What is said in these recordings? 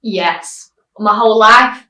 Yes, my whole life.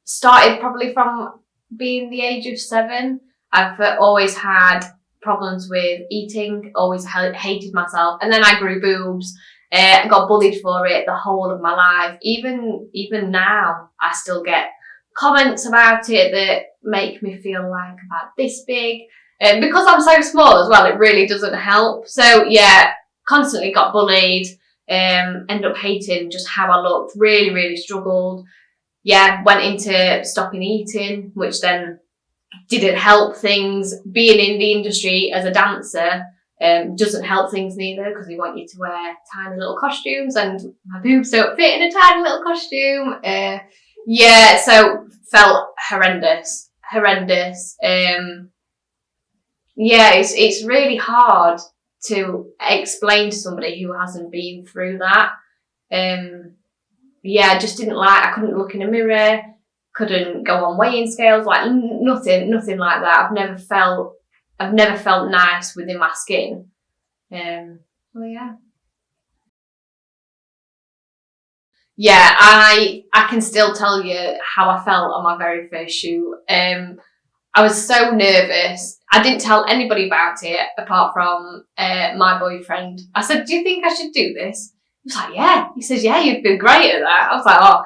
Started probably from being the age of 7. I've always had problems with eating, always hated myself, and then I grew boobs. I got bullied for it the whole of my life. Even now, I still get comments about it that make me feel like about this big. Because I'm so small as well, it really doesn't help. So yeah, constantly got bullied. Ended up hating just how I looked. Really, really struggled. Yeah, went into stopping eating, which then didn't help things. Being in the industry as a dancer doesn't help things neither, because they want you to wear tiny little costumes, and my boobs don't fit in a tiny little costume. Yeah, so felt horrendous. Yeah, it's really hard to explain to somebody who hasn't been through that. Yeah, I just didn't like, I couldn't look in a mirror, couldn't go on weighing scales, like nothing like that. I've never felt nice within my skin. Well, yeah. Yeah, I can still tell you how I felt on my very first shoot. I was so nervous. I didn't tell anybody about it apart from my boyfriend. I said, "Do you think I should do this?" He was like, "Yeah." He says, "Yeah, you'd be great at that." I was like, "Oh."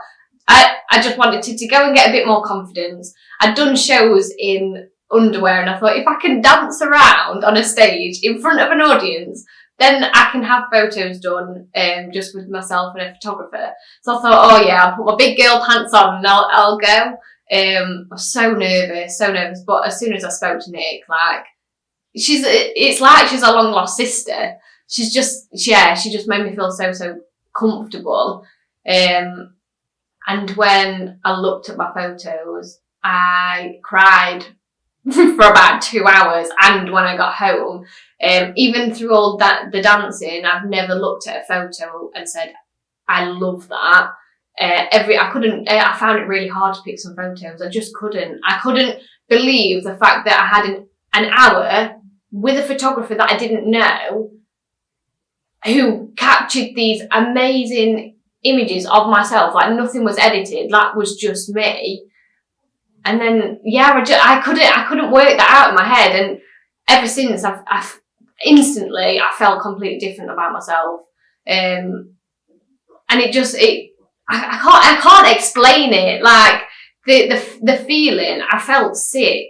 I just wanted to go and get a bit more confidence. I'd done shows in underwear, and I thought, if I can dance around on a stage in front of an audience, then I can have photos done just with myself and a photographer. So I thought, oh yeah, I'll put my big girl pants on and I'll go. I was so nervous. But as soon as I spoke to Nick, like, it's like she's a long lost sister. She just made me feel so comfortable. And when I looked at my photos, I cried for about 2 hours. And when I got home, even through all the dancing, I've never looked at a photo and said, I love that. I found it really hard to pick some photos. I just couldn't. I couldn't believe the fact that I had an hour with a photographer that I didn't know, who captured these amazing images of myself. Like, nothing was edited. That was just me. And then, yeah, I couldn't work that out in my head. And ever since, I've instantly, I felt completely different about myself. And I can't explain it. Like, the feeling, I felt sick,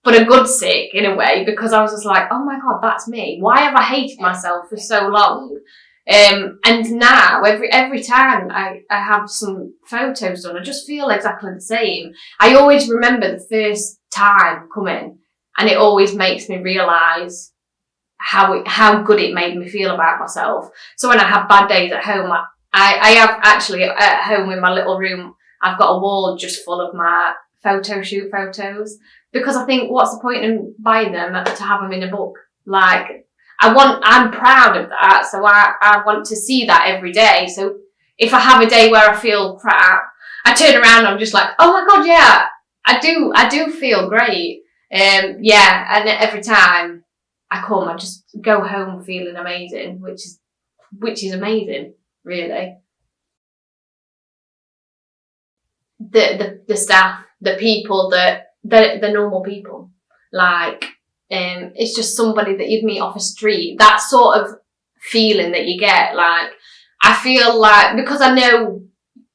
but a good sick in a way, because I was just like, oh my God, that's me. Why have I hated myself for so long? And now every time I have some photos done, I just feel exactly the same. I always remember the first time coming, and it always makes me realise how good it made me feel about myself. So when I have bad days at home, I have actually at home in my little room, I've got a wall just full of my photo shoot photos, because I think, what's the point in buying them to have them in a book? Like, I'm proud of that, so I want to see that every day. So if I have a day where I feel crap, I turn around and I'm just like, oh my God, yeah, I do feel great. Yeah, and every time I come, I just go home feeling amazing, which is amazing, really. The staff, the people, the normal people, like, it's just somebody that you'd meet off a street. That sort of feeling that you get. Like, I feel like, because I know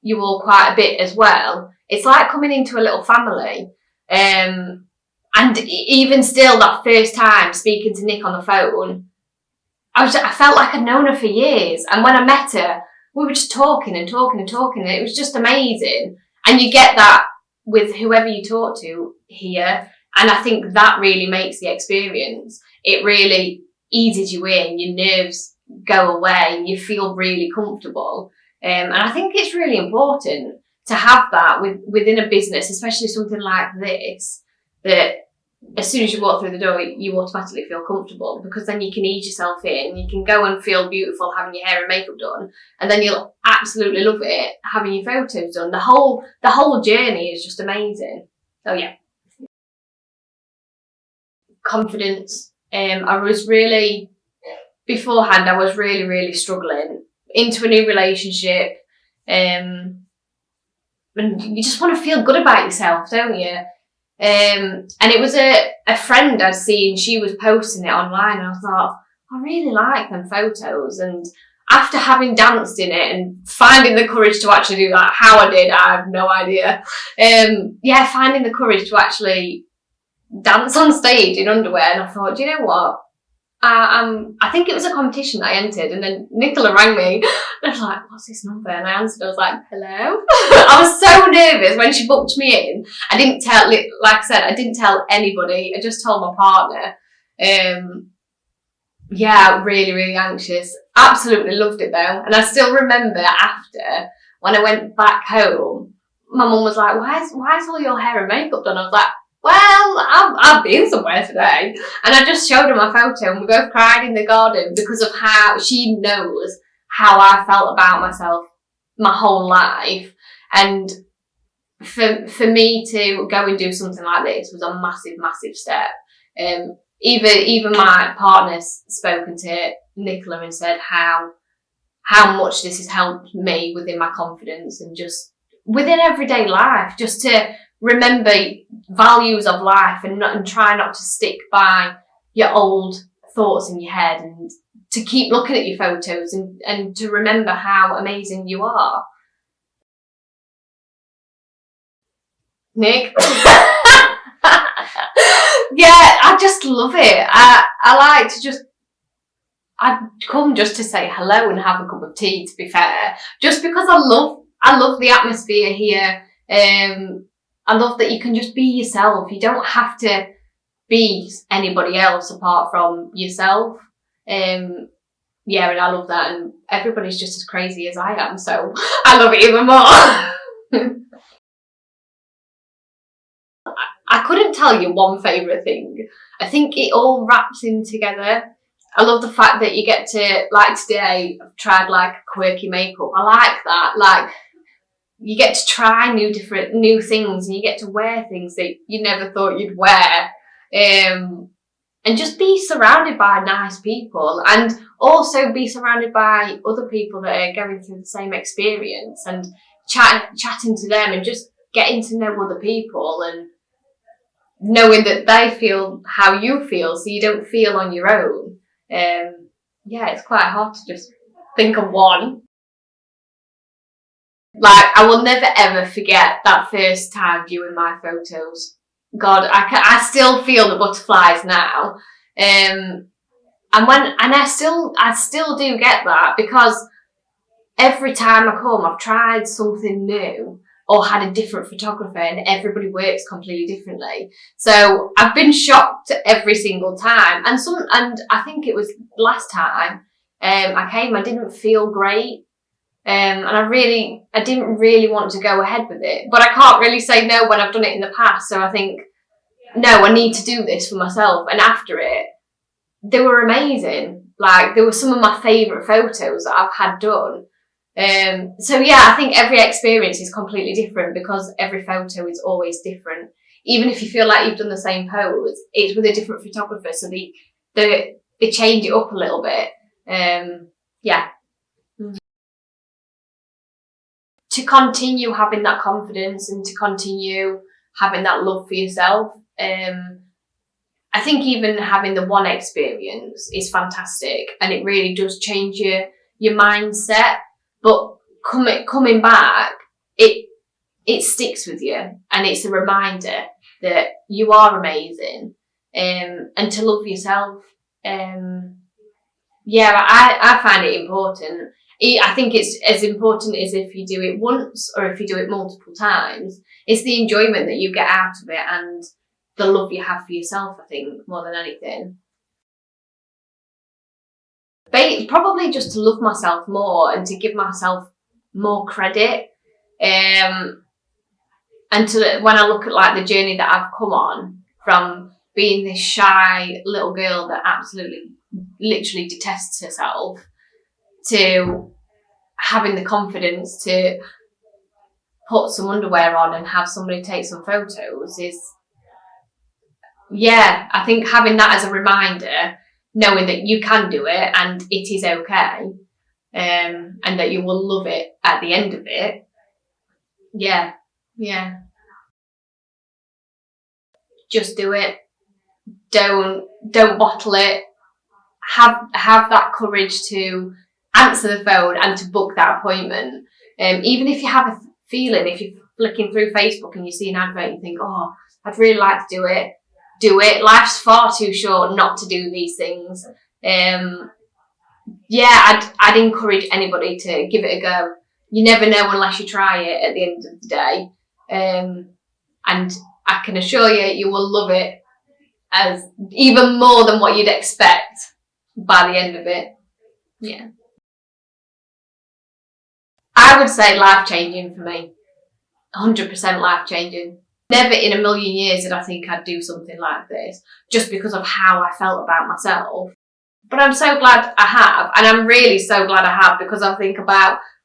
you all quite a bit as well, it's like coming into a little family. And even still, that first time speaking to Nick on the phone, I felt like I'd known her for years. And when I met her, we were just talking, and it was just amazing. And you get that with whoever you talk to here. And I think that really makes the experience. It really eases you in, your nerves go away, you feel really comfortable. And I think it's really important to have that within a business, especially something like this, that as soon as you walk through the door, you automatically feel comfortable, because then you can ease yourself in, you can go and feel beautiful having your hair and makeup done, and then you'll absolutely love it having your photos done. The whole journey is just amazing. So yeah. Confidence. I was really, beforehand, I was really struggling into a new relationship. And you just want to feel good about yourself, don't you? And it was a friend I'd seen, she was posting it online, and I thought, I really like them photos. And after having danced in it and finding the courage to actually do that, how I did, I have no idea. Finding the courage to actually dance on stage in underwear, and I thought, do you know what? I think it was a competition that I entered, and then Nicola rang me, and I was like, what's this number? And I answered, I was like, hello? I was so nervous when she booked me in. I didn't tell, like I said, I didn't tell anybody. I just told my partner. Really, really anxious. Absolutely loved it though. And I still remember after, when I went back home, my mum was like, why is all your hair and makeup done? I was like, well, I've been somewhere today. And I just showed her my photo, and we both cried in the garden because of how she knows how I felt about myself my whole life. And for me to go and do something like this was a massive, massive step. Even my partner's spoken to Nicola and said how much this has helped me within my confidence and just within everyday life, just to remember values of life and try not to stick by your old thoughts in your head, and to keep looking at your photos and to remember how amazing you are. Nick? Yeah, I just love it. I like to just, I'd come just to say hello and have a cup of tea, to be fair, just because I love the atmosphere here. I love that you can just be yourself. You don't have to be anybody else apart from yourself. And I love that. And everybody's just as crazy as I am, so I love it even more. I couldn't tell you one favourite thing. I think it all wraps in together. I love the fact that you get to, like today, I've tried like quirky makeup. I like that. Like, you get to try new things, and you get to wear things that you never thought you'd wear. And just be surrounded by nice people, and also be surrounded by other people that are going through the same experience, and chatting to them, and just getting to know other people, and knowing that they feel how you feel, so you don't feel on your own. It's quite hard to just think of one. Like, I will never ever forget that first time viewing my photos. God, I still feel the butterflies now. I still do get that, because every time I come, I've tried something new or had a different photographer, and everybody works completely differently. So I've been shocked every single time. And I think it was last time I came, I didn't feel great. And I didn't really want to go ahead with it, but I can't really say no when I've done it in the past. So I think, no, I need to do this for myself. And after it, they were amazing. Like, they were some of my favourite photos that I've had done. I think every experience is completely different, because every photo is always different. Even if you feel like you've done the same pose, it's with a different photographer, so they change it up a little bit. To continue having that confidence and to continue having that love for yourself, I think even having the one experience is fantastic, and it really does change your mindset. But coming back, it sticks with you, and it's a reminder that you are amazing, and to love yourself. I find it important. I think it's as important as if you do it once or if you do it multiple times. It's the enjoyment that you get out of it and the love you have for yourself, I think, more than anything. Probably just to love myself more and to give myself more credit. And when I look at like the journey that I've come on, from being this shy little girl that absolutely, literally detests herself, to having the confidence to put some underwear on and have somebody take some photos I think having that as a reminder, knowing that you can do it and it is okay, and that you will love it at the end of it. Yeah. Just do it. Don't bottle it. Have that courage to answer the phone and to book that appointment. Even if you have a feeling, if you're flicking through Facebook and you see an advert and you think, oh, I'd really like to do it, do it. Life's far too short not to do these things. I'd encourage anybody to give it a go. You never know unless you try it at the end of the day. And I can assure you, you will love it as even more than what you'd expect by the end of it. Yeah. I would say life-changing for me. 100% life-changing. Never in a million years did I think I'd do something like this, just because of how I felt about myself. But I'm so glad I have, and I'm really so glad I have, because I think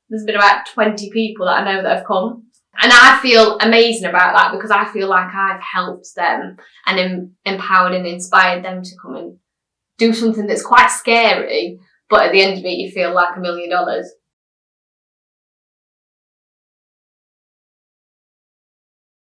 there's been about 20 people that I know that have come. And I feel amazing about that, because I feel like I've helped them and empowered and inspired them to come and do something that's quite scary, but at the end of it, you feel like $1 million.